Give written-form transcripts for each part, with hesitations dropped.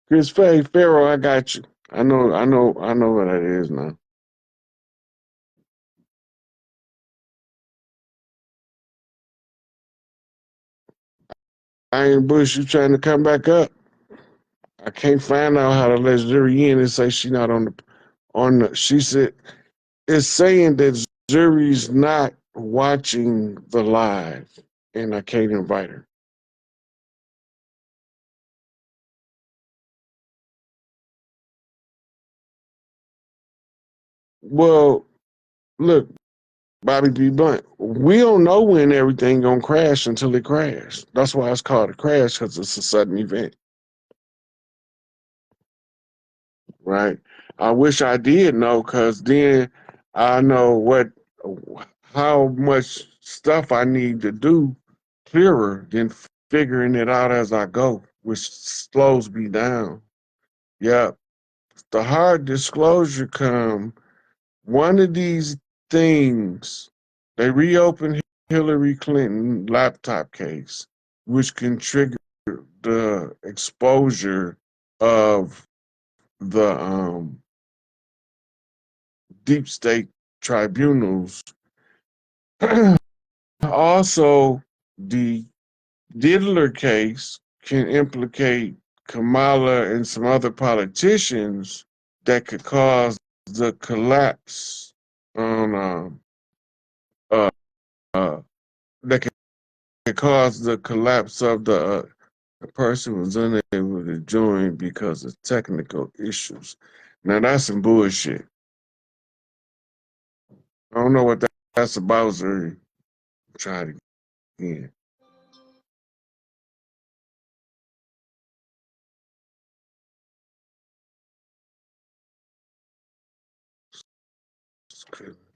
Chris Pharaoh, I got you. I know what that is now. Iron Bush, you trying to come back up? I can't find out how to let Zuri in and say she not on the. She said it's saying that Zuri's not watching the live, and I can't invite her. Well, look, Bobby B. Blunt, we don't know when everything gonna crash until it crashes. That's why it's called a crash, because it's a sudden event, right? I wish I did know, because then I know how much stuff I need to do clearer than figuring it out as I go, which slows me down. Yeah, the hard disclosure come one of these things. They reopened Hillary Clinton laptop case, which can trigger the exposure of the deep state tribunals. Also, the Diddler case can implicate Kamala and some other politicians that could cause the collapse on uh, uh, that could cause the collapse of the person was unable to join because of technical issues. Now that's some bullshit. I don't know what that's about, sir. Try it again.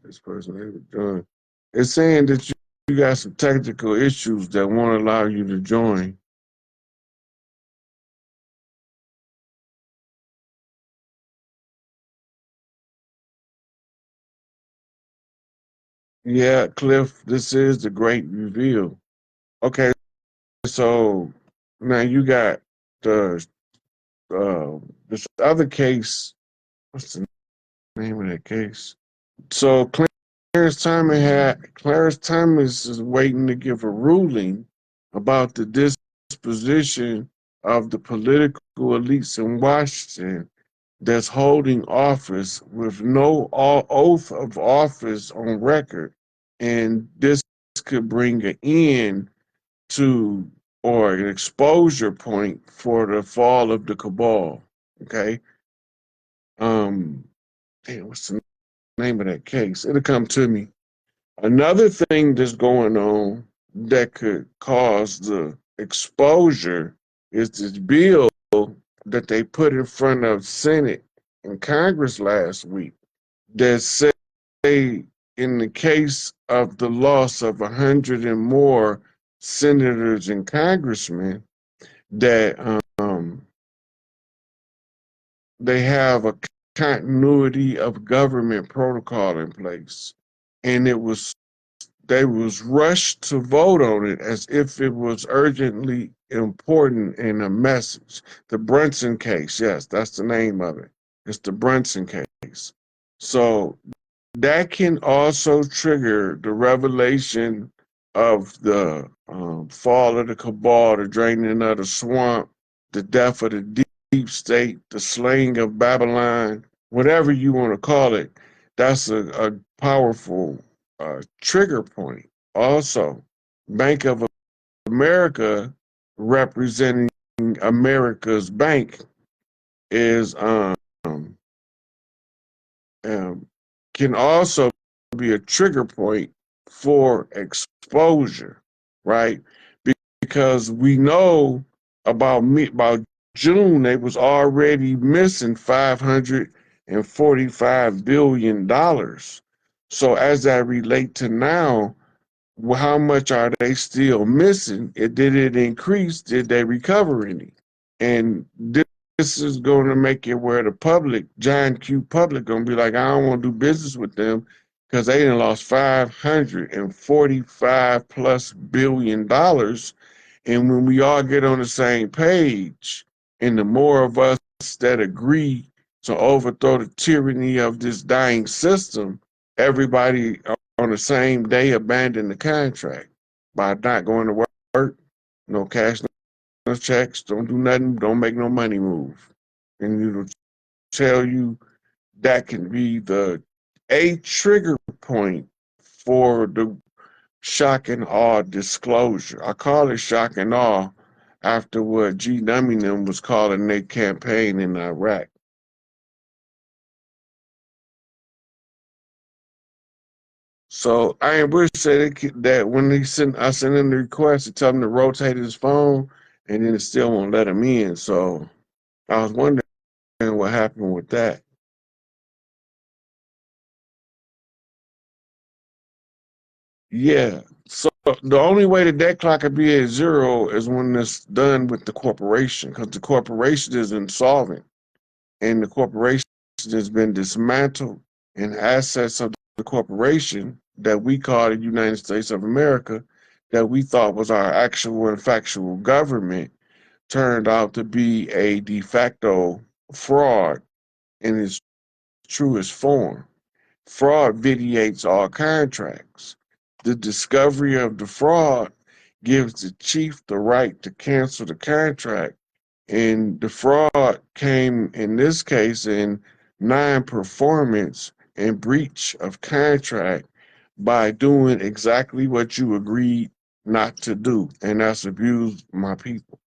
This person able to join. It's saying that you got some technical issues that won't allow you to join. Yeah, Cliff, this is the great reveal. Okay, so now you got the this other case. What's the name of that case? So Clarence Thomas is waiting to give a ruling about the disposition of the political elites in Washington that's holding office with no oath of office on record, and this could bring an end to or an exposure point for the fall of the cabal. Okay, um, damn, what's the name of that case? It'll come to me. Another thing that's going on that could cause the exposure is this bill that they put in front of Senate and Congress last week that say in the case of the loss of 100 and more senators and congressmen that they have a continuity of government protocol in place, and they was rushed to vote on it as if it was urgently important in a message. The Brunson case, yes, that's the name of it. It's the Brunson case. So that can also trigger the revelation of the fall of the cabal, the draining of the swamp, the death of the deep state, the slaying of Babylon, whatever you want to call it. That's a powerful trigger point. Also, Bank of America, representing America's bank, is um, can also be a trigger point for exposure, right? Because we know about June they was already missing $545 billion. So as that relate to now, how much are they still missing? Did it increase? Did they recover any? And this is going to make it where the public, John Q. public, going to be like, I don't want to do business with them because they done lost $545+ billion, And when we all get on the same page, and the more of us that agree to overthrow the tyranny of this dying system, everybody on the same day abandon the contract by not going to work, no cash, no checks, don't do nothing, don't make no money move. And it'll tell you that can be a trigger point for the shock and awe disclosure. I call it shock and awe after what GINJAB was calling their campaign in Iraq. So Iron Bush said that when I sent him the request to tell him to rotate his phone, and then it still won't let him in. So I was wondering what happened with that. Yeah. So the only way that clock could be at zero is when it's done with the corporation, because the corporation is insolvent, and the corporation has been dismantled, and assets of the corporation that we call the United States of America, that we thought was our actual and factual government, turned out to be a de facto fraud in its truest form. Fraud vitiates all contracts. The discovery of the fraud gives the chief the right to cancel the contract. And the fraud came in this case in non-performance and breach of contract by doing exactly what you agreed not to do, and that's abuse my people.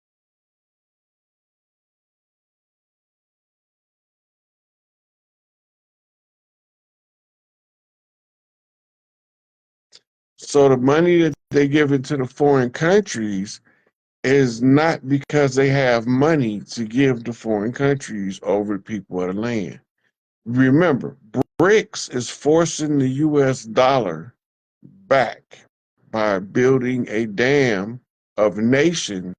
So the money that they give it to the foreign countries is not because they have money to give to foreign countries over the people of the land. Remember, BRICS is forcing the US dollar back by building a dam of nations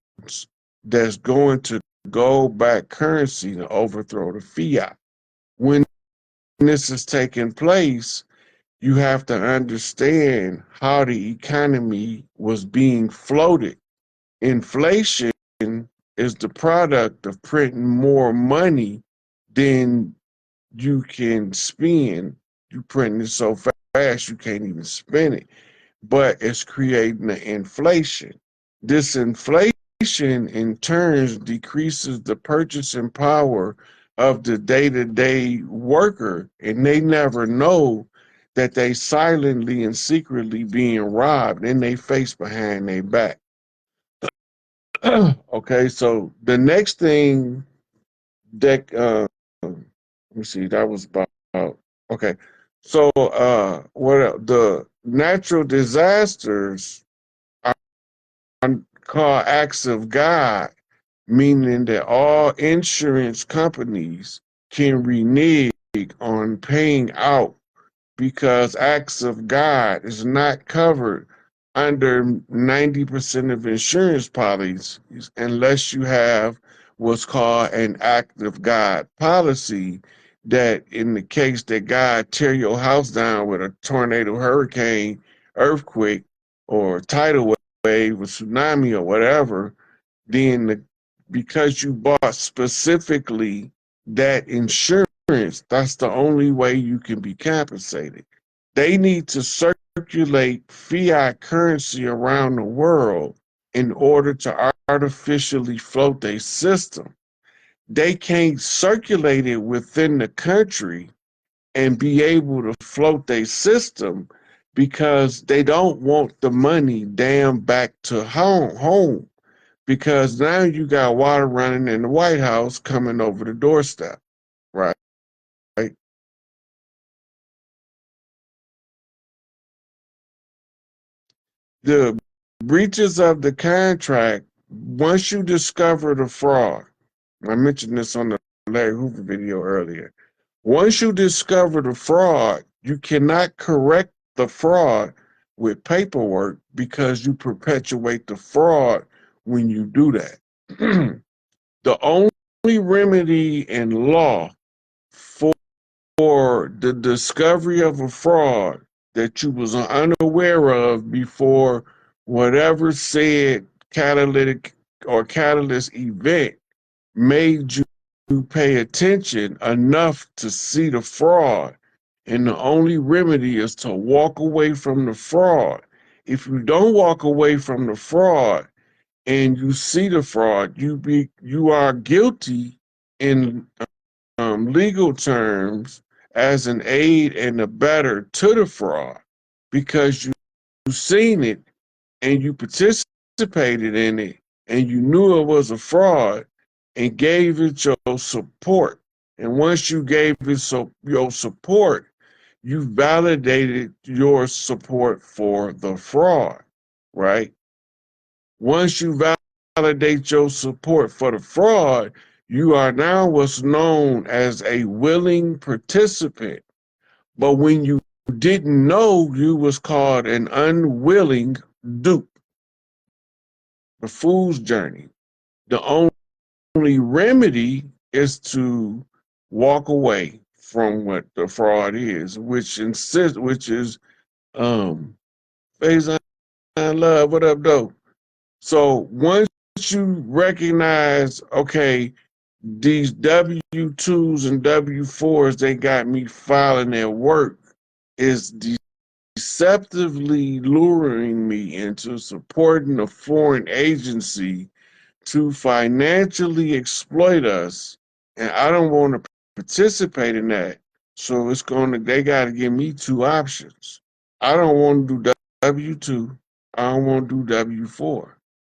that's going to gold back currency to overthrow the fiat. When this is taking place, you have to understand how the economy was being floated. Inflation is the product of printing more money than you can spend. You printing it so fast you can't even spend it, but it's creating the inflation. This inflation in turn decreases the purchasing power of the day-to-day worker, and they never know that they silently and secretly being robbed in their face behind their back. Okay, so the next thing that let me see, that was about okay. So the natural disasters are called acts of God, meaning that all insurance companies can renege on paying out because acts of God is not covered under 90% of insurance policies unless you have what's called an act of God policy, that in the case that God tear your house down with a tornado, hurricane, earthquake, or tidal wave, or tsunami, or whatever, then because you bought specifically that insurance, that's the only way you can be compensated. They need to circulate fiat currency around the world in order to artificially float their system. They can't circulate it within the country and be able to float their system because they don't want the money damn back to home, because now you got water running in the White House coming over the doorstep, right? The breaches of the contract, once you discover the fraud, I mentioned this on the Larry Hoover video earlier. Once you discover the fraud, you cannot correct the fraud with paperwork because you perpetuate the fraud when you do that. The only remedy in law for the discovery of a fraud that you was unaware of before whatever said catalytic or catalyst event made you pay attention enough to see the fraud. And the only remedy is to walk away from the fraud. If you don't walk away from the fraud and you see the fraud, you are guilty in legal terms as an aid and abettor to the fraud because you seen it and you participated in it and you knew it was a fraud and gave it your support. And once you gave it your support, you validated your support for the fraud, right? Once you validate your support for the fraud, you are now what's known as a willing participant. But when you didn't know, you was called an unwilling dupe. The fool's journey. The only remedy is to walk away from what the fraud is, which is phase love, what up though? So once you recognize, okay, these W-2s and W-4s they got me filing at work is deceptively luring me into supporting a foreign agency to financially exploit us, and I don't want to participate in that. So they got to give me two options. I don't want to do W-2. I don't want to do W-4.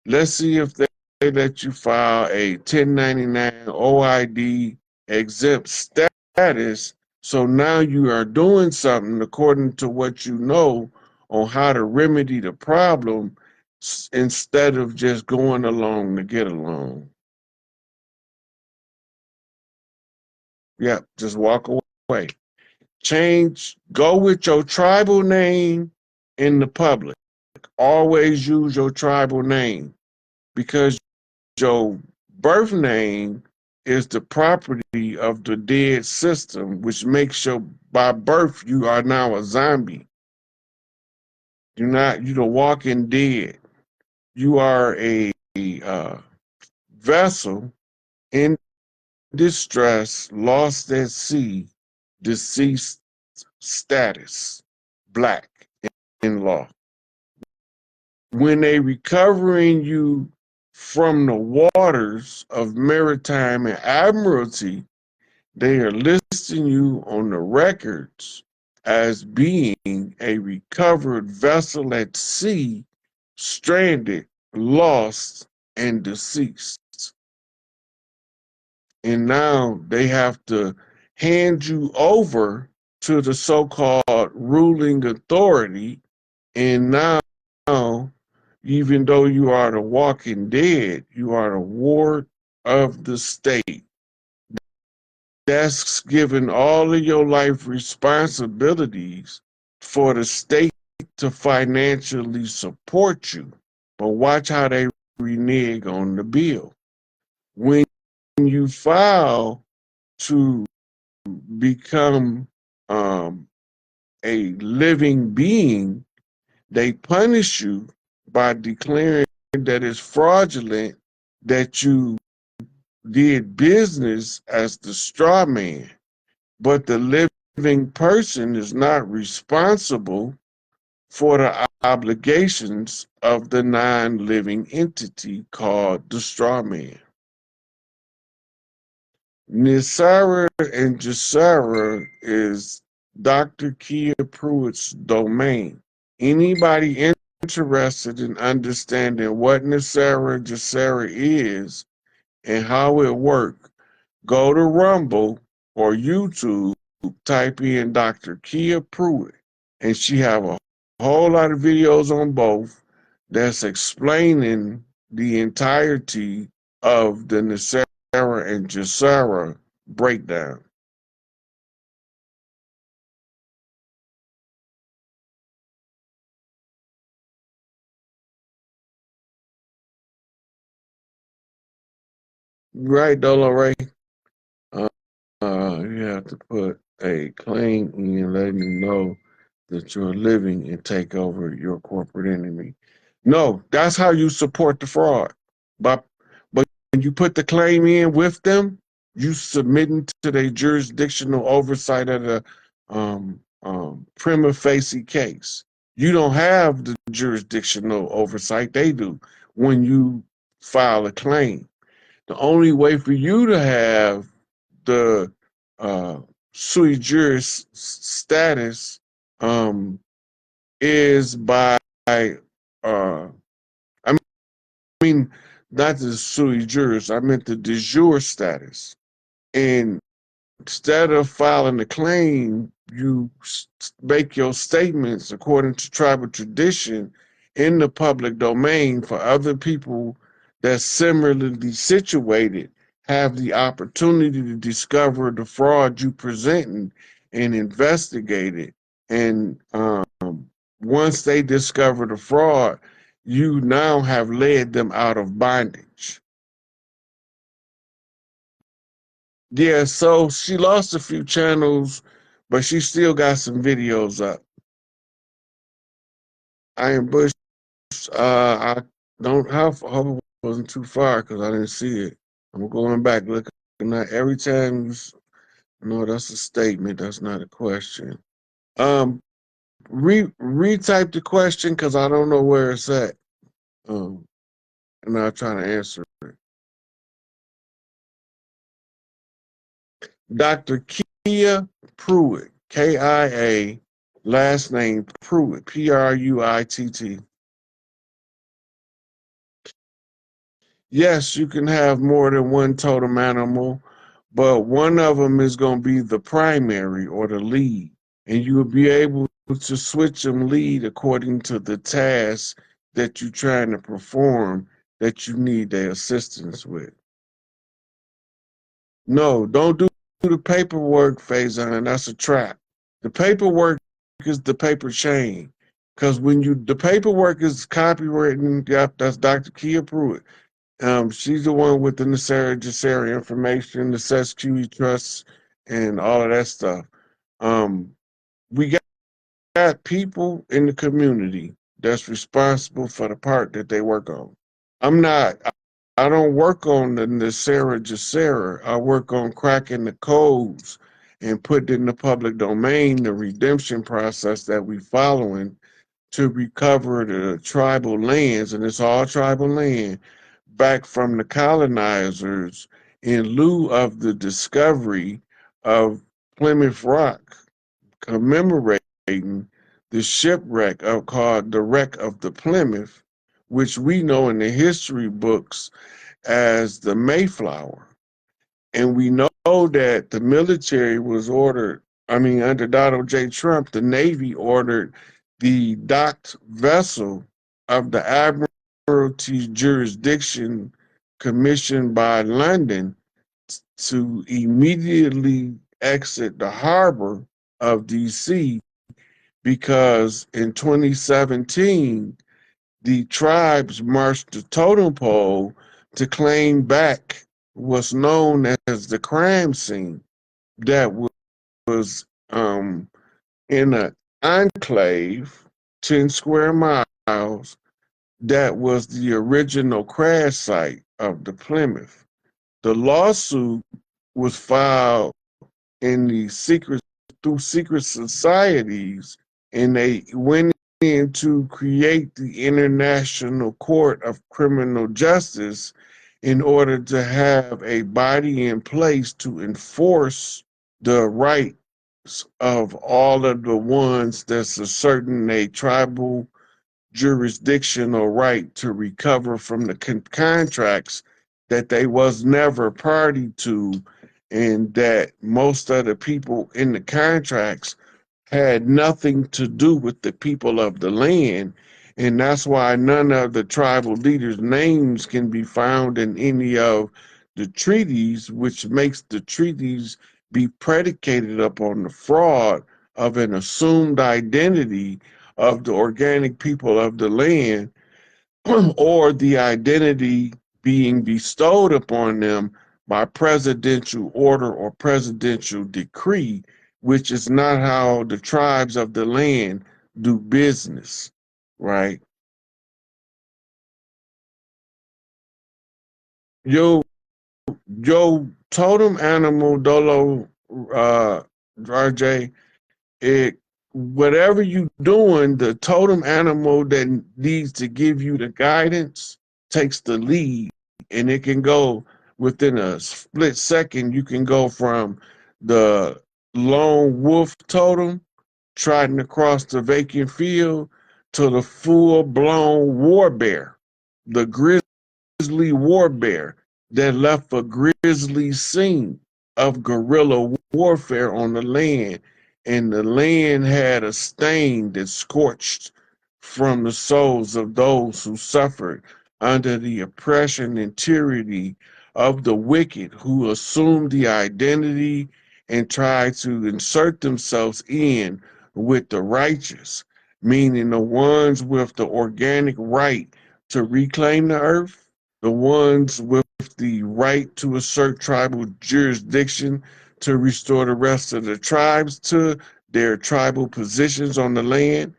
Let's see if they let you file a 1099 OID exempt status. So now you are doing something according to what you know on how to remedy the problem instead of just going along to get along. Yeah, just walk away. Go with your tribal name in the public. Always use your tribal name because your birth name is the property of the dead system, which makes by birth, you are now a zombie. You're the walking dead. You are a vessel in distress, lost at sea, deceased status, black in law. When they recovering you from the waters of maritime and admiralty, they are listing you on the records as being a recovered vessel at sea, stranded, lost, and deceased. And now they have to hand you over to the so-called ruling authority. And now, even though you are the walking dead, you are the ward of the state. That's given all of your life responsibilities for the state to financially support you. But watch how they renege on the bill. When you file to become a living being, they punish you by declaring that it's fraudulent that you did business as the straw man. But the living person is not responsible for the obligations of the non-living entity called the straw man. Nisara and Jasara is Dr. Kia Pruitt's domain. Anybody interested in understanding what Nisara Jasara is and how it works, go to Rumble or YouTube, type in Dr. Kia Pruitt, and she have a whole lot of videos on both that's explaining the entirety of the Nisara and Jasara breakdown. Right, Dolo Ray? Uh, you have to put a claim in letting you know that you're living and take over your corporate enemy. No, that's how you support the fraud. But when you put the claim in with them, you submitting to their jurisdictional oversight of the prima facie case. You don't have the jurisdictional oversight, they do when you file a claim. The only way for you to have the uh, sui juris status is by uh, I mean, not the sui juris. I meant the de jure status. And instead of filing a claim, you make your statements according to tribal tradition in the public domain for other people that's similarly situated have the opportunity to discover the fraud you presenting and investigate it. And once they discover the fraud, you now have led them out of bondage. Yeah, so she lost a few channels, but she still got some videos up. Iron Bush, I don't have, hope it wasn't too far because I didn't see it. I'm going back looking at every time. No, that's a statement. That's not a question. Um, retype the question because I don't know where it's at. And I'll try to answer it. Dr. Kia Pruitt, Kia, last name Pruitt, Pruitt. Yes, you can have more than one totem animal, but one of them is going to be the primary or the lead, and you will be able to switch them lead according to the task that you're trying to perform that you need their assistance with. No, don't do the paperwork, Faison. That's a trap. The paperwork is the paper chain. Because when the paperwork is copywritten, yep, that's Dr. Kia Pruitt. She's the one with the necessary information, the SESQE trusts, and all of that stuff. We got people in the community that's responsible for the part that they work on. I'm not. I don't work on the Nasera Jacera. I work on cracking the codes and putting in the public domain the redemption process that we following to recover the tribal lands, and it's all tribal land, back from the colonizers in lieu of the discovery of Plymouth Rock, commemorating the shipwreck called the Wreck of the Plymouth, which we know in the history books as the Mayflower. And we know that the military was ordered, I mean, under Donald J. Trump, the Navy ordered the docked vessel of the Admiralty jurisdiction commissioned by London to immediately exit the harbor of DC because in 2017, the tribes marched the totem pole to claim back what's known as the crime scene that was in an enclave, 10 square miles, that was the original crash site of the Plymouth. The lawsuit was filed in the secret through secret societies, and they went in to create the International Court of Criminal Justice in order to have a body in place to enforce the rights of all of the ones that's asserting a tribal jurisdictional right to recover from the contracts that they was never party to, and that most of the people in the contracts had nothing to do with the people of the land. And that's why none of the tribal leaders' names can be found in any of the treaties, which makes the treaties be predicated upon the fraud of an assumed identity of the organic people of the land or the identity being bestowed upon them by presidential order or presidential decree, which is not how the tribes of the land do business, right? your your totem animal Dolo RJ, it whatever you doing, the totem animal that needs to give you the guidance takes the lead, and it can go within a split second. You can go from the lone wolf totem trotting across the vacant field to the full blown war bear, the grizzly war bear that left a grisly scene of guerrilla warfare on the land, and the land had a stain that scorched from the souls of those who suffered under the oppression and tyranny of the wicked who assumed the identity and tried to insert themselves in with the righteous, meaning the ones with the organic right to reclaim the earth, the ones with the right to assert tribal jurisdiction to restore the rest of the tribes to their tribal positions on the land.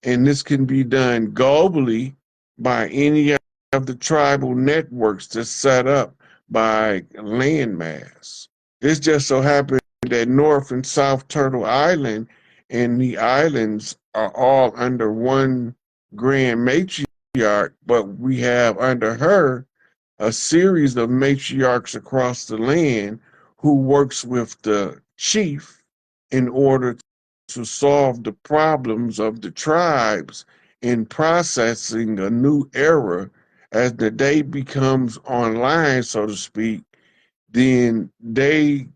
And this can be done globally by any of the tribal networks that's set up by landmass. It just so happened that North and South Turtle Island and the islands are all under one grand matriarch, but we have under her a series of matriarchs across the land who works with the chief in order to solve the problems of the tribes in processing a new era as the day becomes online, so to speak. Then they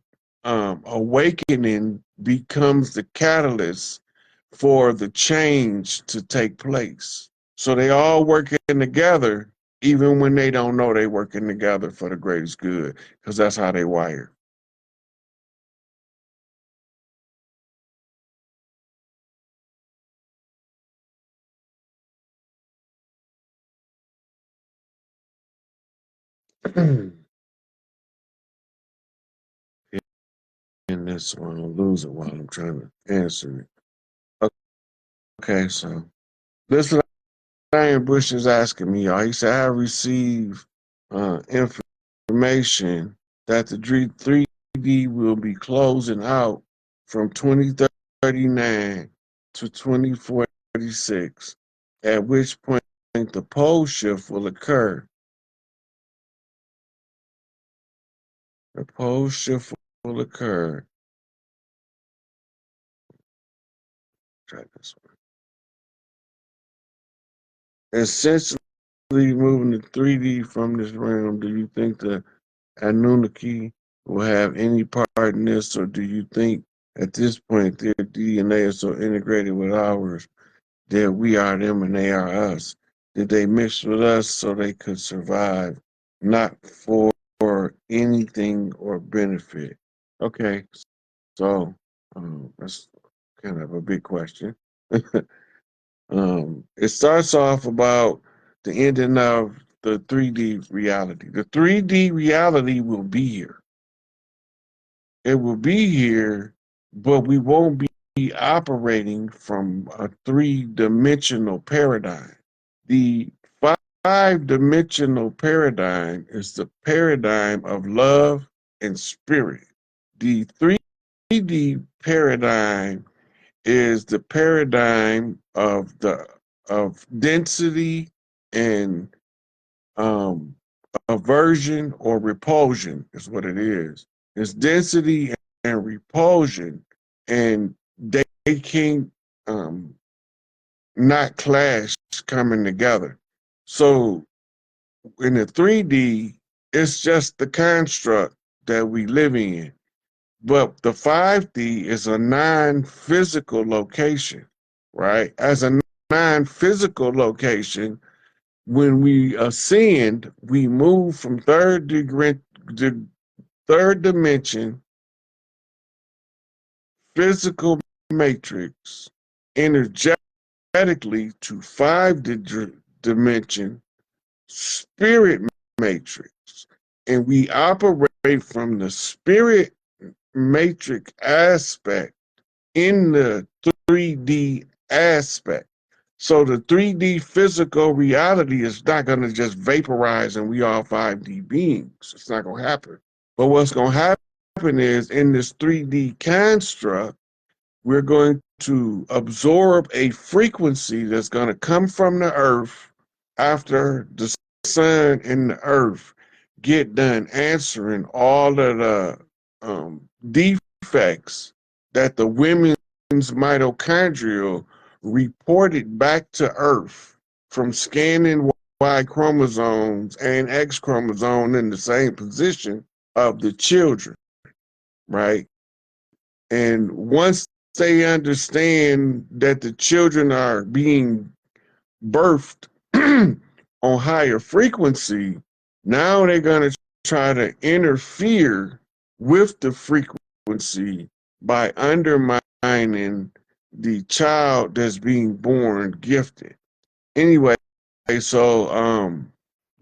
awakening becomes the catalyst for the change to take place. So they all working together, even when they don't know they working together for the greatest good, because that's how they wired. In this one, I'll lose it while I'm trying to answer it. Okay, so this is Iron Bush is asking me, y'all. He said, I received information that the 3D will be closing out from 2039 to 2046, at which point the pole shift will occur. The pole shift will occur. Try this one. Essentially moving the 3D from this realm, do you think the Anunnaki will have any part in this, or do you think at this point their DNA is so integrated with ours that we are them and they are us? Did they mix with us so they could survive, not for anything or benefit? Okay, so that's kind of a big question. It starts off about the ending of the 3D reality. The 3D reality will be here. It will be here, but we won't be operating from a three-dimensional paradigm. The five-dimensional paradigm is the paradigm of love and spirit. The 3D paradigm is the paradigm of density and um, aversion or repulsion is what it is. It's density and repulsion, and they can not clash coming together. So in the 3D, it's just the construct that we living in. But the 5D is a non-physical location, right? As a non-physical location, when we ascend, we move from third dimension, physical matrix, energetically to dimension, spirit matrix. And we operate from the spirit matrix aspect in the 3D aspect. So the 3D physical reality is not going to just vaporize and we all 5D beings. It's not going to happen. But what's going to happen is in this 3D construct, we're going to absorb a frequency that's going to come from the earth after the sun and the earth get done answering all of the defects that the women's mitochondrial reported back to earth from scanning Y chromosomes and X chromosome in the same position of the children, right? And once they understand that the children are being birthed on higher frequency, now they're going to try to interfere with the frequency by undermining the child that's being born gifted. Anyway, so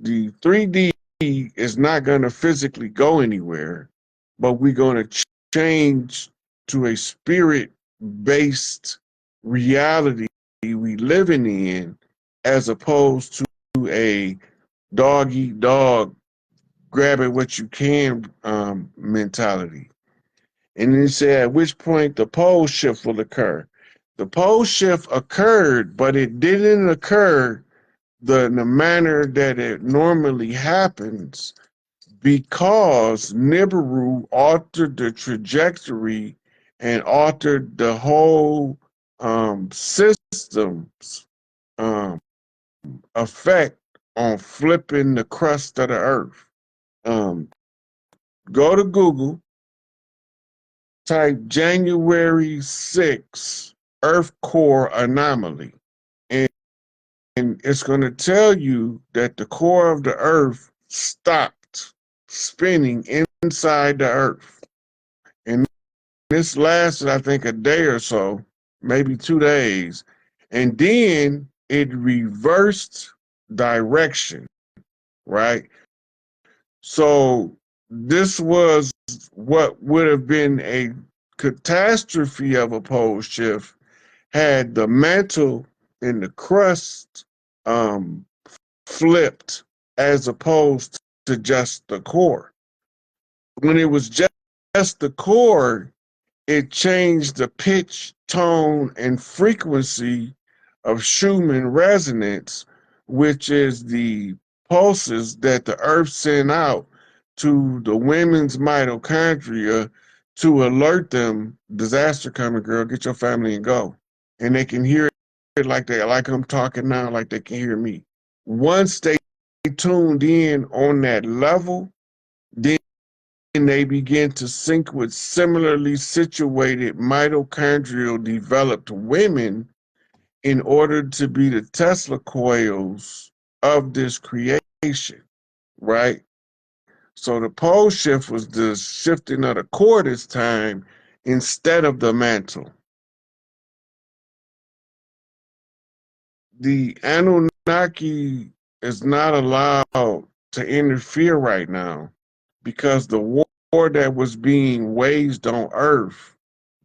the 3D is not going to physically go anywhere, but we're going to change to a spirit-based reality we living in, as opposed to a dog eat dog, grab at what you can mentality. And then he said, at which point the pole shift will occur. The pole shift occurred, but it didn't occur in the manner that it normally happens, because Nibiru altered the trajectory and altered the whole system's effect on flipping the crust of the earth. Go to Google, type January 6 Earth core anomaly, and it's going to tell you that the core of the earth stopped spinning inside the earth. And this lasted, I think, a day or so, maybe 2 days. And then it reversed direction, right? So this was what would have been a catastrophe of a pole shift had the mantle and the crust flipped, as opposed to just the core. When it was just the core, it changed the pitch, tone, and frequency of Schumann resonance, which is the pulses that the earth sent out to the women's mitochondria to alert them, disaster coming, girl, get your family and go. And they can hear it like I'm talking now, like they can hear me. Once they tuned in on that level, then they begin to sync with similarly situated mitochondrial developed women in order to be the Tesla coils of this creation, right? So the pole shift was the shifting of the core this time instead of the mantle. The Anunnaki is not allowed to interfere right now, because the war that was being waged on Earth,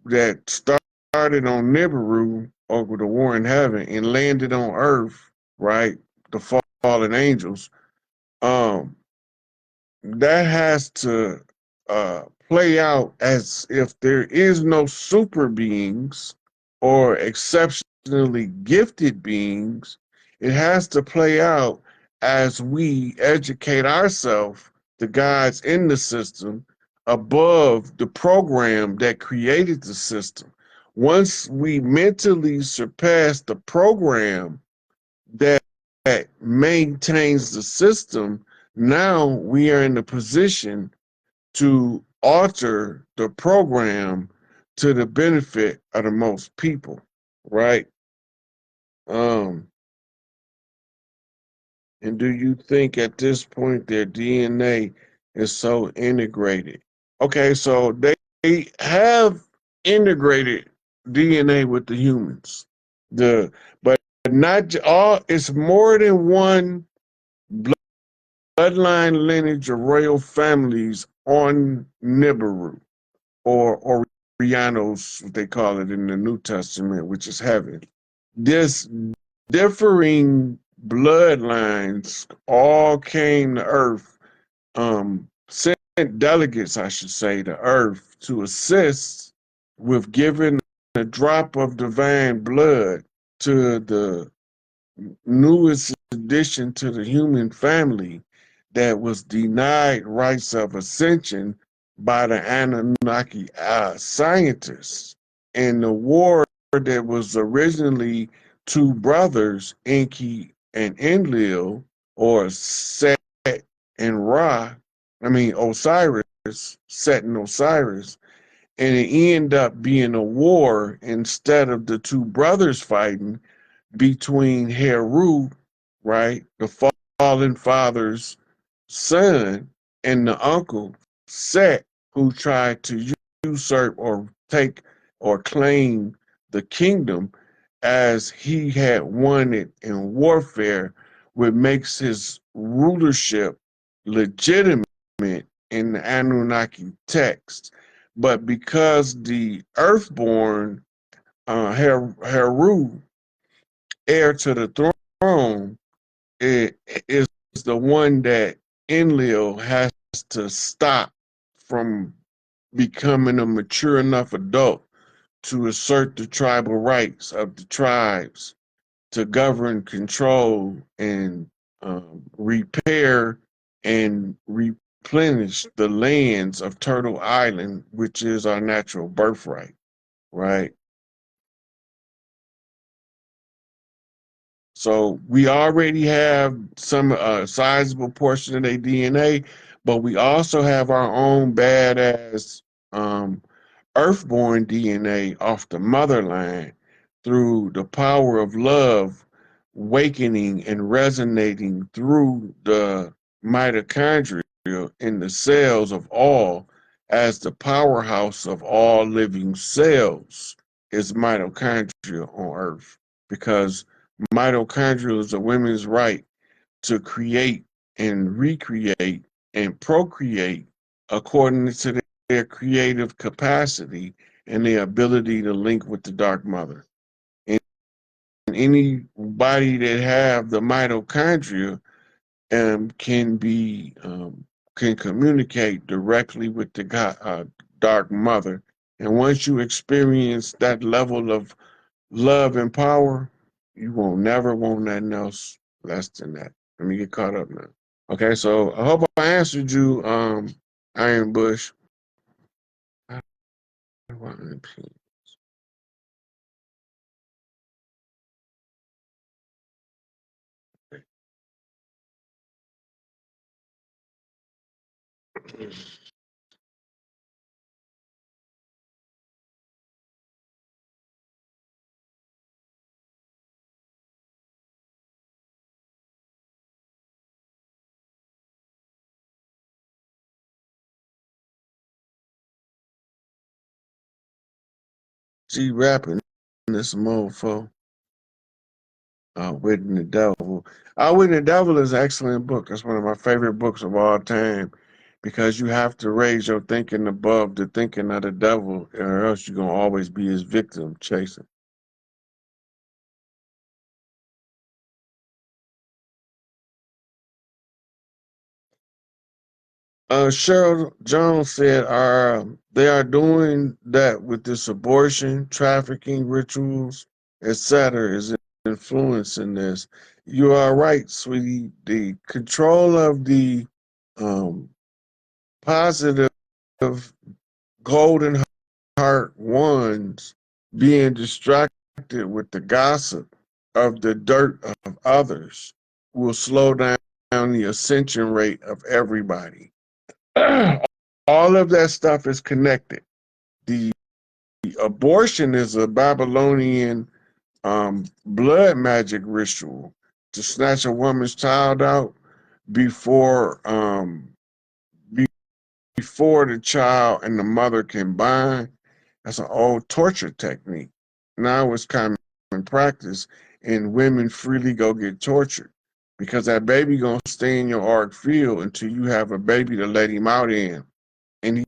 that started on Nibiru over the war in heaven and landed on Earth, right? The fallen angels, um, that has to play out as if there is no super beings or exceptionally gifted beings. It has to play out as we educate ourselves, the gods in the system, above the program that created the system. Once we mentally surpass the program that maintains the system, now we are in the position to alter the program to the benefit of the most people, right? Um, and do you think at this point their DNA is so integrated? Okay, so they have integrated DNA with the humans. But not all. It's more than one bloodline lineage of royal families on Nibiru, or Orianos, what they call it in the New Testament, which is heaven. This differing bloodlines all came to Earth, sent delegates, I should say, to Earth to assist with giving a drop of divine blood to the newest addition to the human family that was denied rights of ascension by the Anunnaki scientists. And the war that was originally two brothers, Enki and Enlil, or Set and Ra, Osiris, Set and Osiris, and it ended up being a war instead of the two brothers fighting between Heru, right, the fallen father's son, and the uncle, Set, who tried to usurp or take or claim the kingdom as he had won it in warfare, which makes his rulership legitimate in the Anunnaki text. But because the earthborn Heru, heir to the throne, it is the one that Enlil has to stop from becoming a mature enough adult to assert the tribal rights of the tribes to govern, control, and repair and replenish the lands of Turtle Island, which is our natural birthright, right? So we already have some sizable portion of their DNA, but we also have our own badass um, earthborn DNA off the motherline through the power of love, wakening and resonating through the mitochondria in the cells of all, as the powerhouse of all living cells is mitochondria on Earth, because mitochondria is a woman's right to create and recreate and procreate according to their creative capacity and their ability to link with the dark mother. And anybody that have the mitochondria can be can communicate directly with the dark mother. And once you experience that level of love and power, you won't never want nothing else less than that. Let me get caught up now. Okay, so I hope I answered you, Iron Bush. She rapping this mofo. Witting the Devil. Witting the Devil is an excellent book. That's one of my favorite books of all time, because you have to raise your thinking above the thinking of the devil, or else you're gonna always be his victim chasing. Cheryl Jones said, they are doing that with this abortion, trafficking, rituals, etc. is influencing this. You are right, sweetie. The control of the um, positive golden heart ones being distracted with the gossip of the dirt of others will slow down the ascension rate of everybody. All of that stuff is connected. The abortion is a Babylonian blood magic ritual to snatch a woman's child out before before the child and the mother can bond. That's an old torture technique. Now it's common practice, and women freely go get tortured because that baby gonna stay in your arc field until you have a baby to let him out in, and he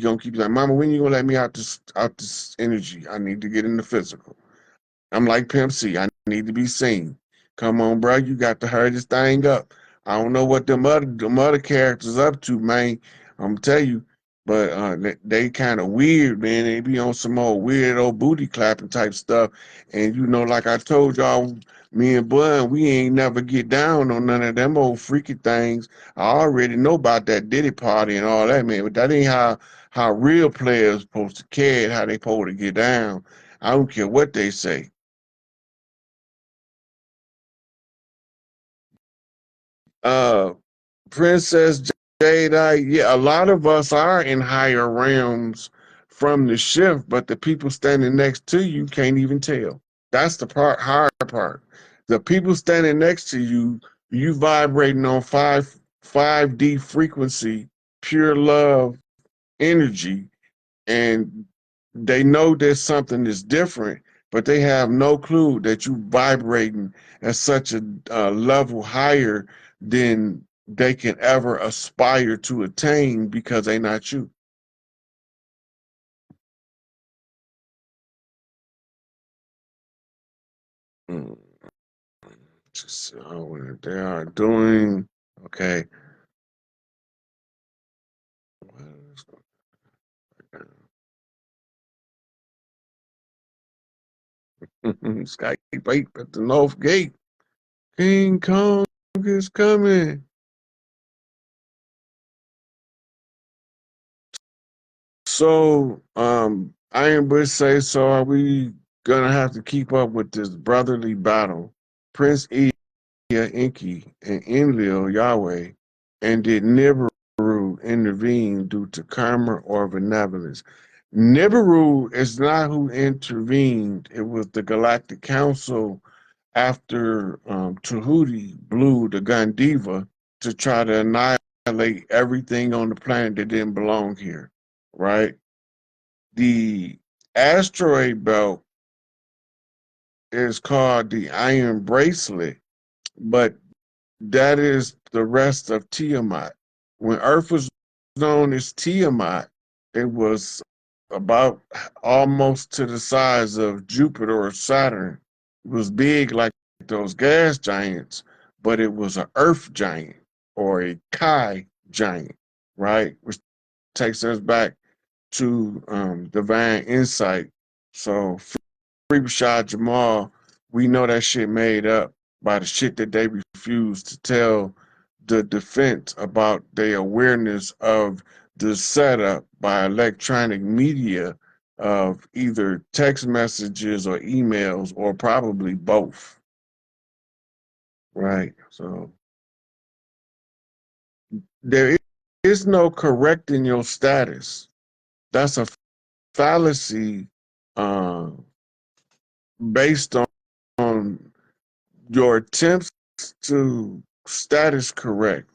gonna keep like, "Mama, when you gonna let me out this energy? I need to get in the physical." I'm like Pimp C. I need to be seen. Come on, bro, you got to hurry this thing up. I don't know what them other characters up to, man. I'm gonna tell you, but they kind of weird, man. They be on some old weird old booty clapping type stuff, and you know, like I told y'all, me and Bun, we ain't never get down on none of them old freaky things. I already know about that Diddy party and all that, man, but that ain't how real players supposed to carry it, how they supposed to get down. I don't care what they say. Uh, Princess Jade, yeah, a lot of us are in higher realms from the shift, but the people standing next to you can't even tell. That's the hard part. The people standing next to you, you vibrating on 5D frequency, pure love energy, and they know there's something that's different, but they have no clue that you vibrating at such a level higher than they can ever aspire to attain because they not you. Mm. So they are doing okay. SikApe at the North Gate. King Kong is coming. So, Iron Bush say, so are we gonna have to keep up with this brotherly battle? Prince Iya, Inky, and Enlil Yahweh, and did Nibiru intervene due to karma or benevolence? Nibiru is not who intervened. It was the Galactic Council after Tahuti blew the Gandiva to try to annihilate everything on the planet that didn't belong here, right? The asteroid belt is called the Iron Bracelet, but that is the rest of Tiamat. When Earth was known as Tiamat, it was about almost to the size of Jupiter or Saturn. It was big like those gas giants, but it was an Earth giant or a Kai giant, right? Which takes us back to divine insight. So Free Rashad Jamal, we know that shit made up by the shit that they refuse to tell the defense about their awareness of the setup by electronic media of either text messages or emails or probably both, right? So there is no correcting your status. That's a fallacy uh, based on your attempts to status correct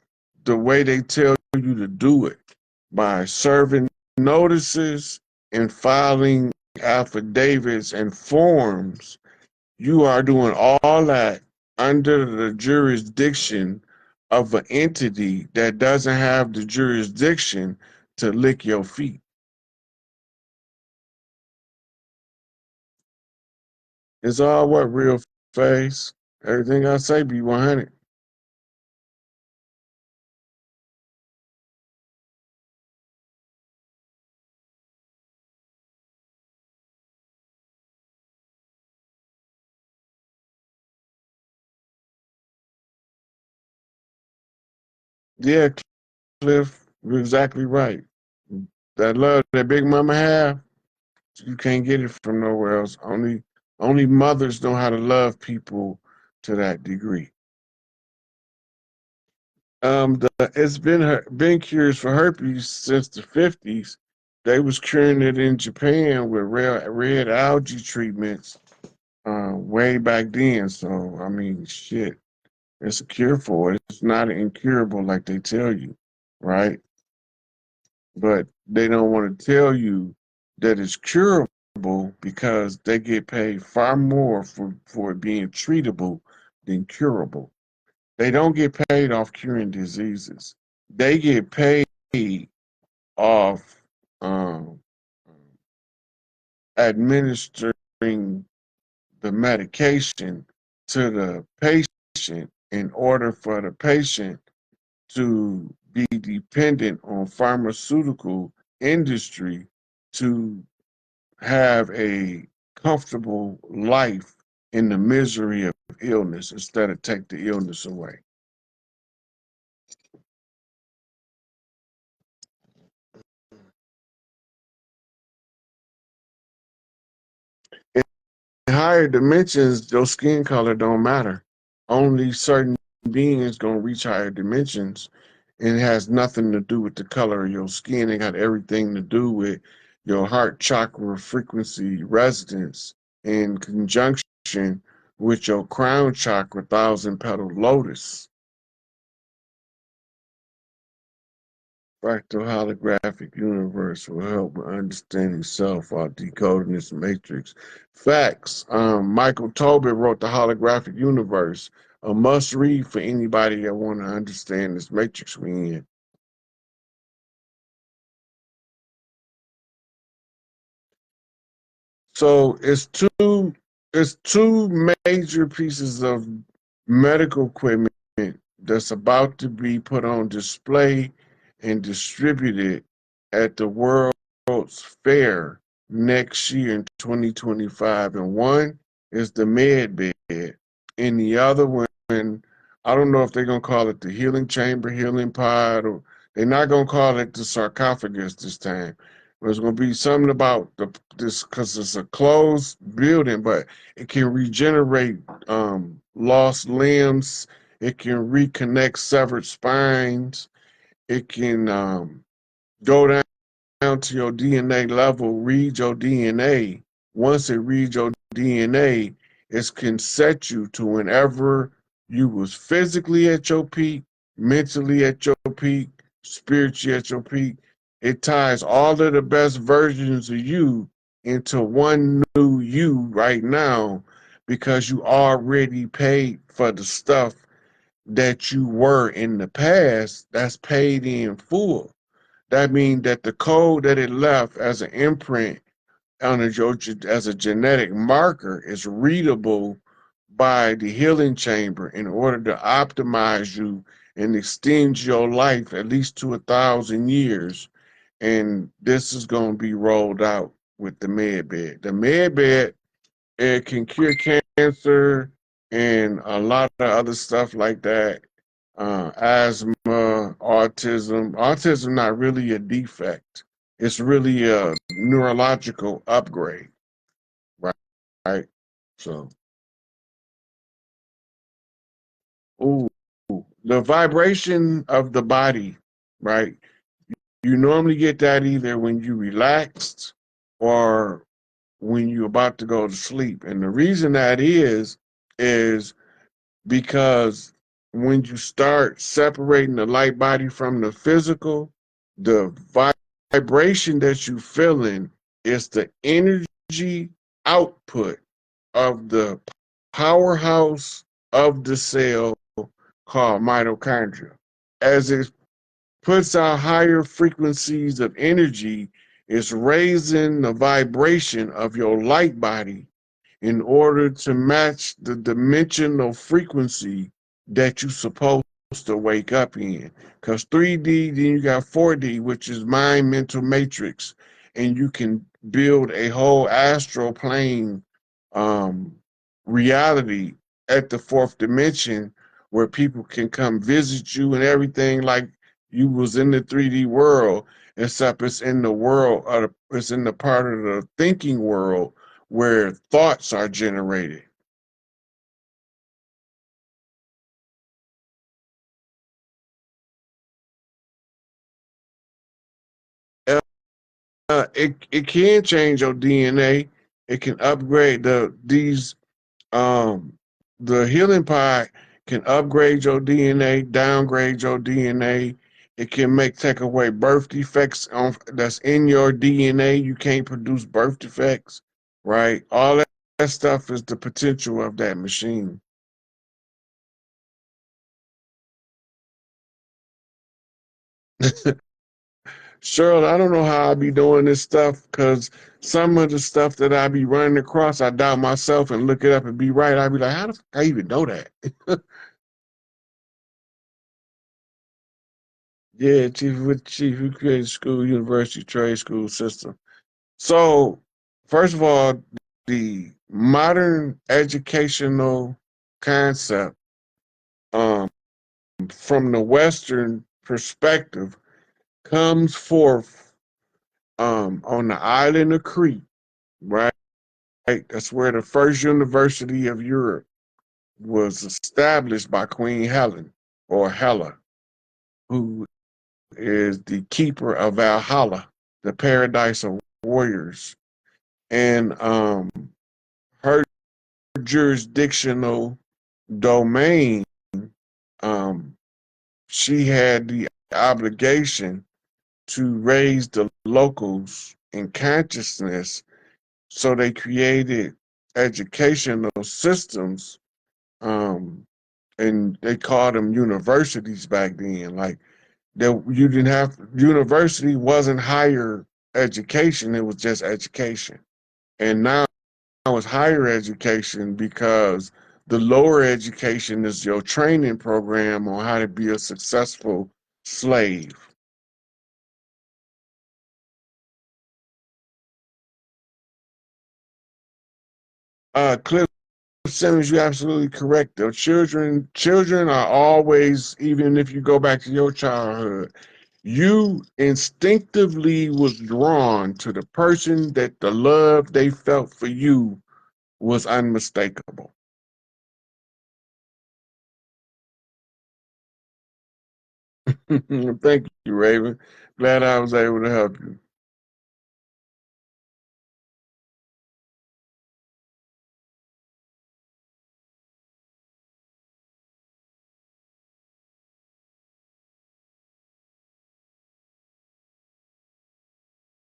the way they tell you to do it by serving notices and filing affidavits and forms. You are doing all that under the jurisdiction of an entity that doesn't have the jurisdiction to lick your feet. It's all what real face. Everything I say be 100. Yeah, Cliff, you're exactly right. That love that Big Mama have, you can't get it from nowhere else. Only mothers know how to love people to that degree. It's been cures for herpes since the 50s. They was curing it in Japan with red algae treatments way back then. So I mean, shit, it's a cure for it. It's not incurable like they tell you, right? But they don't want to tell you that it's curable because they get paid far more for it being treatable than curable. They don't get paid off curing diseases. They get paid off um, administering the medication to the patient in order for the patient to be dependent on pharmaceutical industry to have a comfortable life in the misery of illness instead of take the illness away. In higher dimensions, your skin color don't matter. Only certain beings gonna reach higher dimensions, and it has nothing to do with the color of your skin. It got everything to do with your heart chakra frequency resonance in conjunction with your crown chakra thousand petal lotus. Fractal holographic universe will help with understanding self while decoding this matrix. Facts. Michael Tobin wrote The Holographic Universe, a must read for anybody that want to understand this matrix we in. So it's two major pieces of medical equipment that's about to be put on display and distributed at the World's Fair next year in 2025. And one is the med bed, and the other one, I don't know if they're gonna call it the healing chamber, healing pod, or they're not gonna call it the sarcophagus this time. There's going to be something about this because it's a closed building, but it can regenerate lost limbs. It can reconnect severed spines. It can go down to your DNA level, read your DNA. Once it reads your DNA, it can set you to whenever you was physically at your peak, mentally at your peak, spiritually at your peak. It ties all of the best versions of you into one new you right now because you already paid for the stuff that you were in the past that's paid in full. That means that the code that it left as an imprint on as a genetic marker is readable by the healing chamber in order to optimize you and extend your life at least to 1,000 years. And this is going to be rolled out with the med bed. The med bed, it can cure cancer and a lot of other stuff like that. Asthma, autism. Autism not really a defect. It's really a neurological upgrade, right? Right. So, ooh, the vibration of the body, right? You normally get that either when you relaxed or when you're about to go to sleep. And the reason that is because when you start separating the light body from the physical, the vibration that you feeling is the energy output of the powerhouse of the cell called mitochondria. As it puts out higher frequencies of energy, it's raising the vibration of your light body in order to match the dimensional frequency that you're supposed to wake up in. Because 3D, then you got 4D, which is mind mental matrix, and you can build a whole astral plane um, reality at the fourth dimension where people can come visit you and everything like you was in the 3D world, except it's in the world, it's in the part of the thinking world where thoughts are generated. It can change your DNA. It can upgrade um the healing pod can upgrade your DNA, downgrade your DNA. It can take away birth defects that's in your DNA. You can't produce birth defects, right? All that stuff is the potential of that machine. Cheryl, I don't know how I be doing this stuff because some of the stuff that I be running across, I doubt myself and look it up and be right. I be like, how the fuck I even know that? Yeah, chief who created school, university, trade school system. So, first of all, the modern educational concept, um, from the Western perspective, comes forth on the island of Crete, right? That's where the first university of Europe was established by Queen Helen, or Hela, who is the keeper of Valhalla, the paradise of warriors. And her jurisdictional domain, um, she had the obligation to raise the locals in consciousness. So they created educational systems, and they called them universities back then. Like, that you didn't have university wasn't higher education; it was just education. And now it's higher education because the lower education is your training program on how to be a successful slave. Cliff Simmons, you're absolutely correct. Though children are always, even if you go back to your childhood, you instinctively was drawn to the person that the love they felt for you was unmistakable. Thank you, Raven. Glad I was able to help you.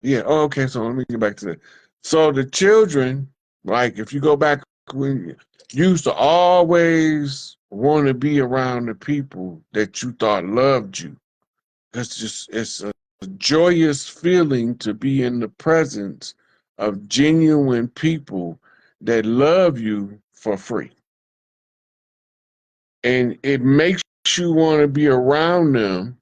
Yeah. Oh, okay. So let me get back to that. So the children, like if you go back when you used to always want to be around the people that you thought loved you. It's a joyous feeling to be in the presence of genuine people that love you for free. And it makes you want to be around them.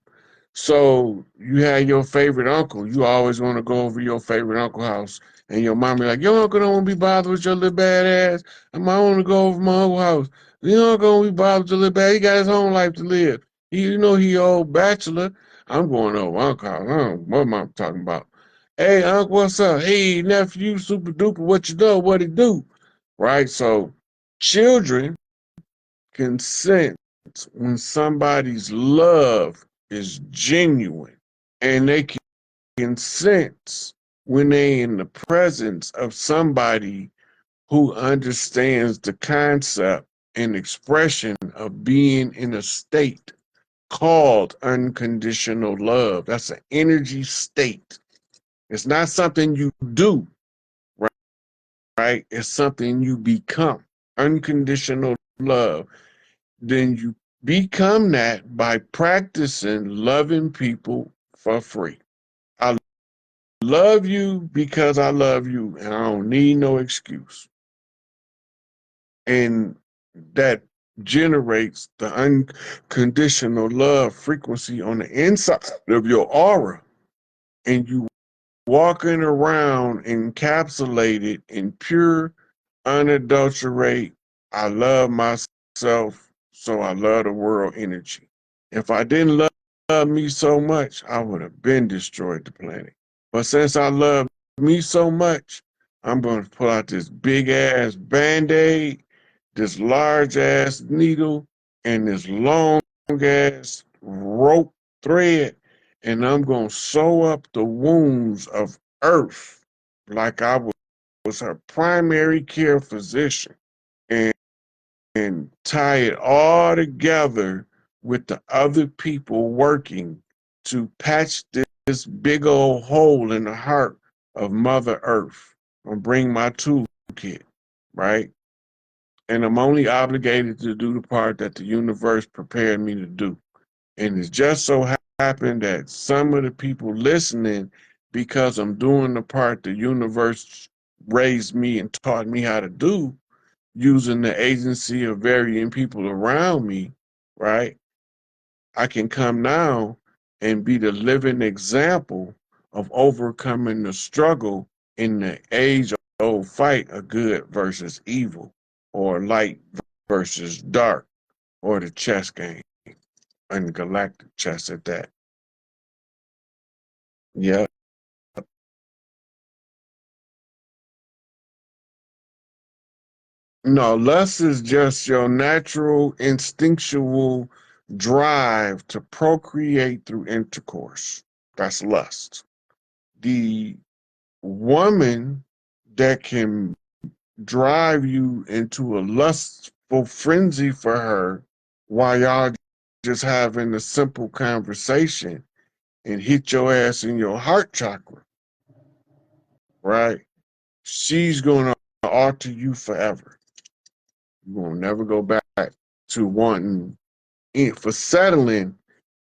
So you had your favorite uncle. You always want to go over your favorite uncle house. And your mom be like, your uncle don't want to be bothered with your little bad ass. And I want to go over my uncle house. Your uncle don't want to be bothered with your little bad. He got his own life to live. You know he old bachelor. I'm going over uncle house. What am I talking about? Hey, uncle, what's up? Hey, nephew, super duper, what you know? What it do? Right? So children can sense when somebody's love is genuine, and they can sense when they in the presence of somebody who understands the concept and expression of being in a state called unconditional love. That's an energy state. It's not something you do, right? Right? It's something you become. Unconditional love. Then you become that by practicing loving people for free. I love you because I love you, and I don't need no excuse. And that generates the unconditional love frequency on the inside of your aura. And you walking around encapsulated in pure, unadulterated, I love myself, so I love the world energy. If I didn't love me so much, I would have been destroyed the planet. But since I love me so much, I'm going to pull out this big ass band aid, this large ass needle, and this long ass rope thread, and I'm going to sew up the wounds of Earth like I was her primary care physician, and tie it all together with the other people working to patch this big old hole in the heart of Mother Earth and bring my toolkit, right? And I'm only obligated to do the part that the universe prepared me to do. And it just so happened that some of the people listening, because I'm doing the part the universe raised me and taught me how to do, using the agency of varying people around me, right? I can come now and be the living example of overcoming the struggle in the age old fight of good versus evil, or light versus dark, or the chess game, and galactic chess at that. Yeah. No, lust is just your natural instinctual drive to procreate through intercourse. That's lust. The woman that can drive you into a lustful frenzy for her while y'all just having a simple conversation and hit your ass in your heart chakra, right? She's going to alter you forever. You will never go back to wanting for settling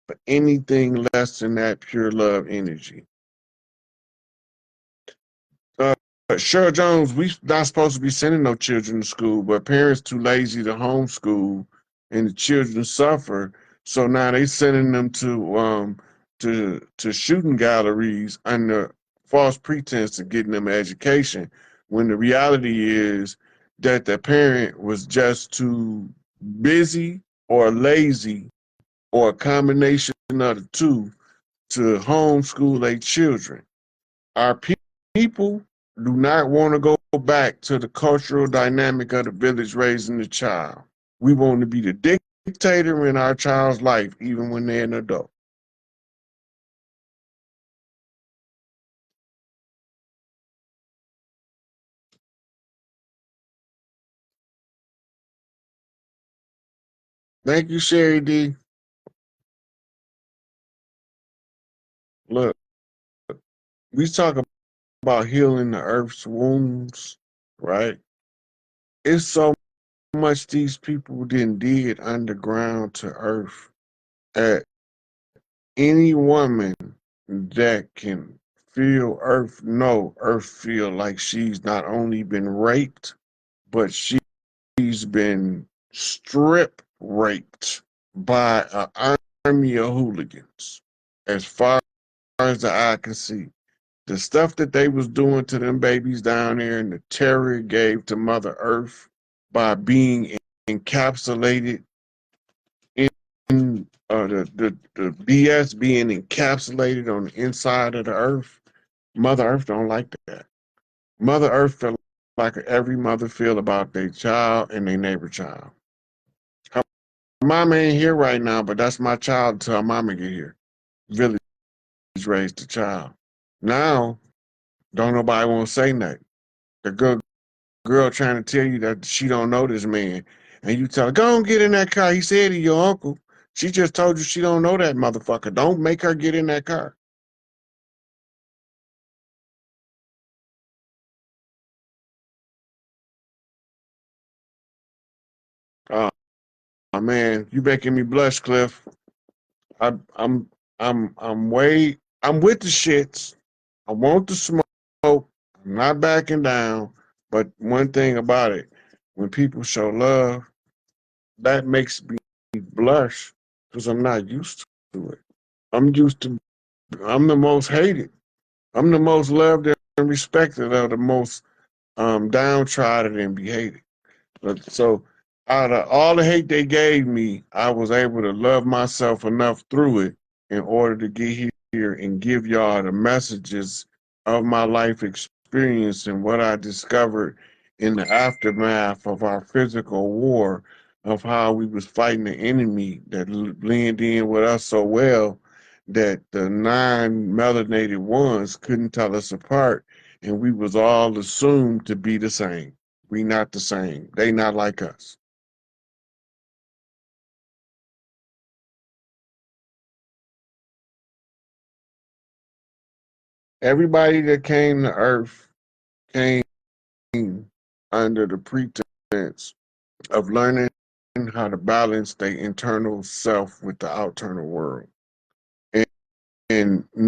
for anything less than that pure love energy. Uh, Cheryl Jones, we not supposed to be sending no children to school, but parents too lazy to homeschool, and the children suffer. So now they sending them to shooting galleries under false pretense of getting them an education, when the reality is that the parent was just too busy or lazy or a combination of the two to homeschool their children. Our people do not want to go back to the cultural dynamic of the village raising the child. We want to be the dictator in our child's life, even when they're an adult. Thank you, Sherry D. Look, we talk about healing the earth's wounds, right? It's so much these people didn't dig underground to earth. At any woman that can feel earth, know earth feel like she's not only been raped, but she's been strip raped by an army of hooligans. As far as the eye can see, the stuff that they was doing to them babies down there, and the terror it gave to Mother Earth by being encapsulated in the BS being encapsulated on the inside of the earth. Mother Earth don't like that. Mother Earth feel like every mother feel about their child and their neighbor child. Her mama ain't here right now, but that's my child until her mama get here. Village raised the child. Now, don't nobody want to say nothing. The girl trying to tell you that she don't know this man, and you tell her, go on, get in that car. He said he's your uncle. She just told you she don't know that motherfucker. Don't make her get in that car. Oh man, you making me blush, Cliff. I, I'm I'm with the shits. I want the smoke. I'm not backing down. But one thing about it, when people show love, that makes me blush because I'm not used to it. I'm used to. I'm the most hated. I'm the most loved and respected of the most downtrodden and be hated. So out of all the hate they gave me, I was able to love myself enough through it in order to get here and give y'all the messages of my life experience and what I discovered in the aftermath of our physical war, of how we was fighting the enemy that blended in with us so well that the non-melanated ones couldn't tell us apart, and we was all assumed to be the same. We not the same. They not like us. Everybody that came to Earth came under the pretense of learning how to balance their internal self with the outer world.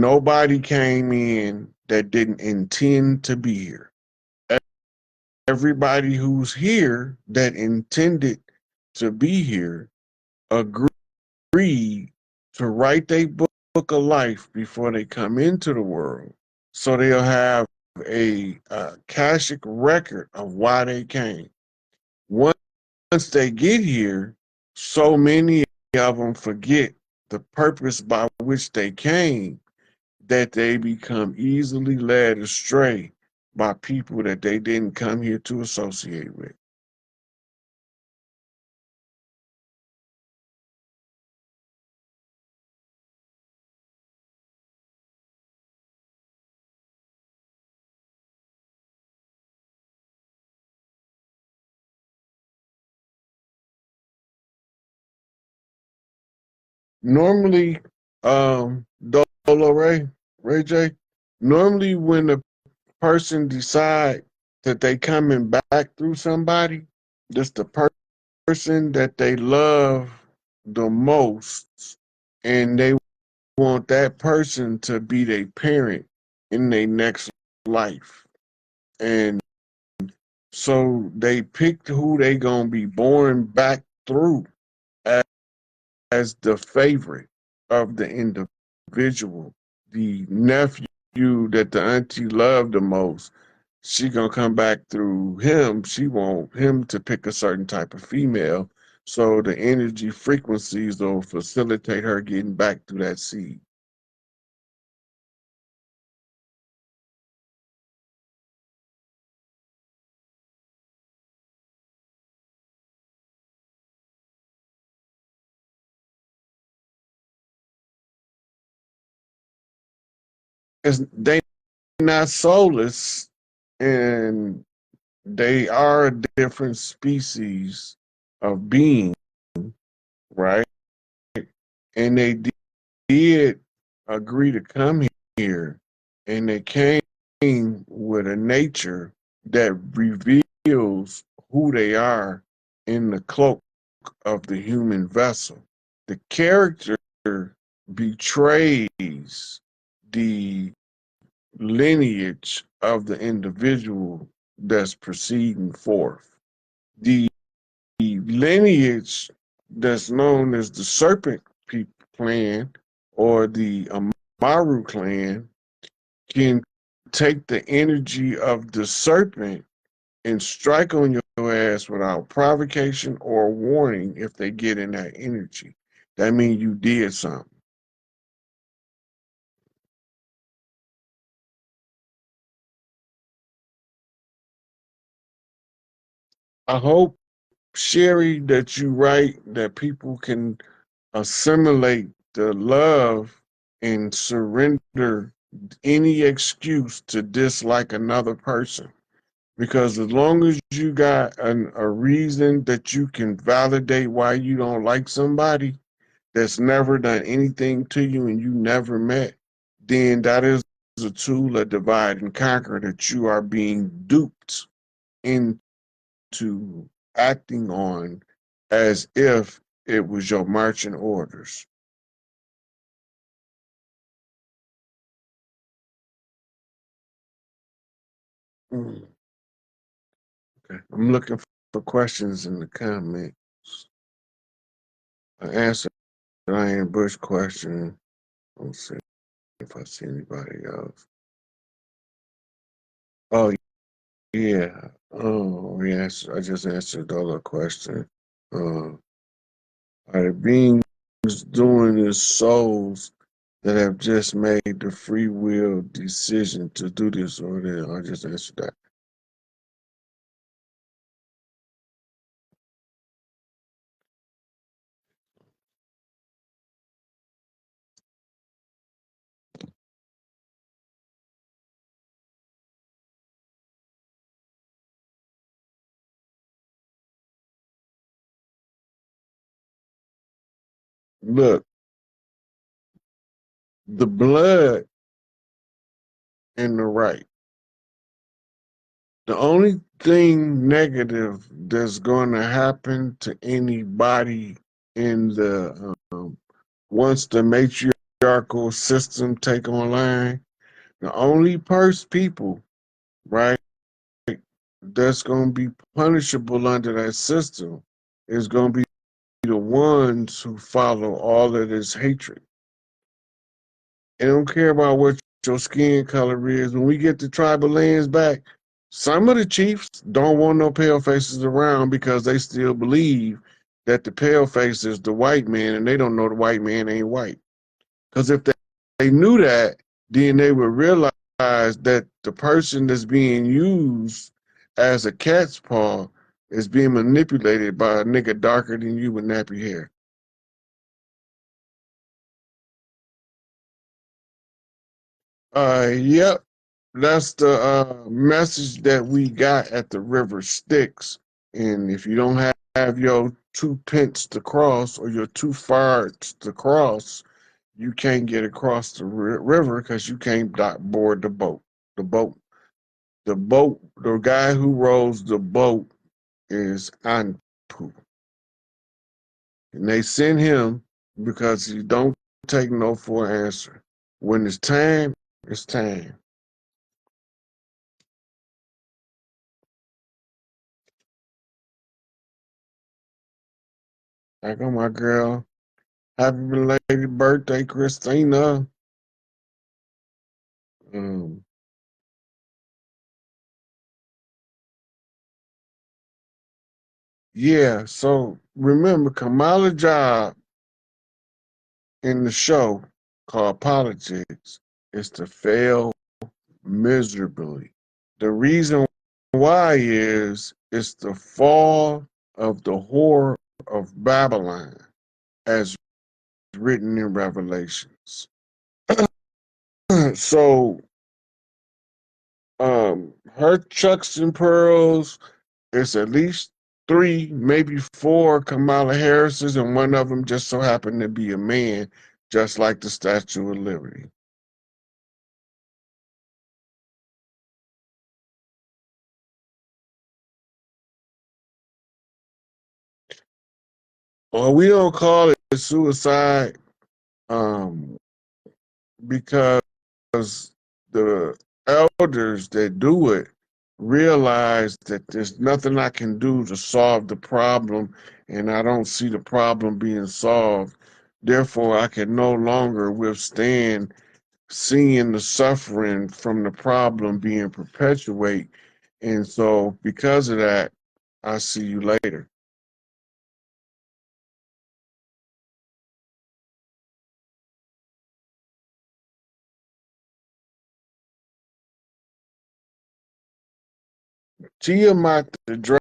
nobody came in that didn't intend to be here. Everybody who's here that intended to be here agreed to write their book of life before they come into the world, so they'll have a Akashic record of why they came. Once they get here, so many of them forget the purpose by which they came that they become easily led astray by people that they didn't come here to associate with. Normally, Dolo Ray J, normally when a person decide that they coming back through somebody, that's the person that they love the most, and they want that person to be their parent in their next life. And so they picked who they gonna be born back through as the favorite of the individual. The nephew that the auntie loved the most, she gonna come back through him. She want him to pick a certain type of female, so the energy frequencies will facilitate her getting back through that seed. They not soulless, and they are a different species of being, right? And they did agree to come here, and they came with a nature that reveals who they are in the cloak of the human vessel. The character betrays the lineage of the individual that's proceeding forth. The lineage that's known as the serpent clan or the Amaru clan can take the energy of the serpent and strike on your ass without provocation or warning if they get in that energy. That means you did something. I hope, Sherry, that you write that people can assimilate the love and surrender any excuse to dislike another person. Because as long as you got a reason that you can validate why you don't like somebody that's never done anything to you and you never met, then that is a tool of divide and conquer that you are being duped into acting on as if it was your marching orders. Mm, okay. I'm looking for questions in the comments. I answered Diane Bush question. Let's see if I see anybody else. Oh yeah. Oh yes, I just answered all the question. Uh, are the beings doing as souls that have just made the free will decision to do this or that? I just answered that. Look, the blood and the right. The only thing negative that's going to happen to anybody in the once the matriarch patriarchal system take online, the only people, right, that's going to be punishable under that system is going to be the ones who follow all of this hatred. They don't care about what your skin color is. When we get the tribal lands back, some of the chiefs don't want no pale faces around because they still believe that the pale face is the white man, and they don't know the white man ain't white. Because if they knew that, then they would realize that the person that's being used as a cat's paw is being manipulated by a nigga darker than you with nappy hair. Yep, that's the message that we got at the River Styx. And if you don't have your 2 pence to cross or your 2 farts to cross, you can't get across the river because you can't board the boat. The boat, the guy who rows the boat is Anpu. And they send him because he don't take no for an answer. When it's time, it's time. Like, oh my girl, happy belated birthday, Christina. Um, yeah, so remember Kamala Job in the show called Politics is to fail miserably. The reason why is it's the fall of the whore of Babylon as written in Revelations. So her chucks and pearls, it's at least 3, maybe 4 Kamala Harris's, and one of them just so happened to be a man, just like the Statue of Liberty. Well, we don't call it suicide um, because the elders that do it realize that there's nothing I can do to solve the problem, and I don't see the problem being solved. Therefore, I can no longer withstand seeing the suffering from the problem being perpetuate. And so, because of that, I'll see you later. Tiamat the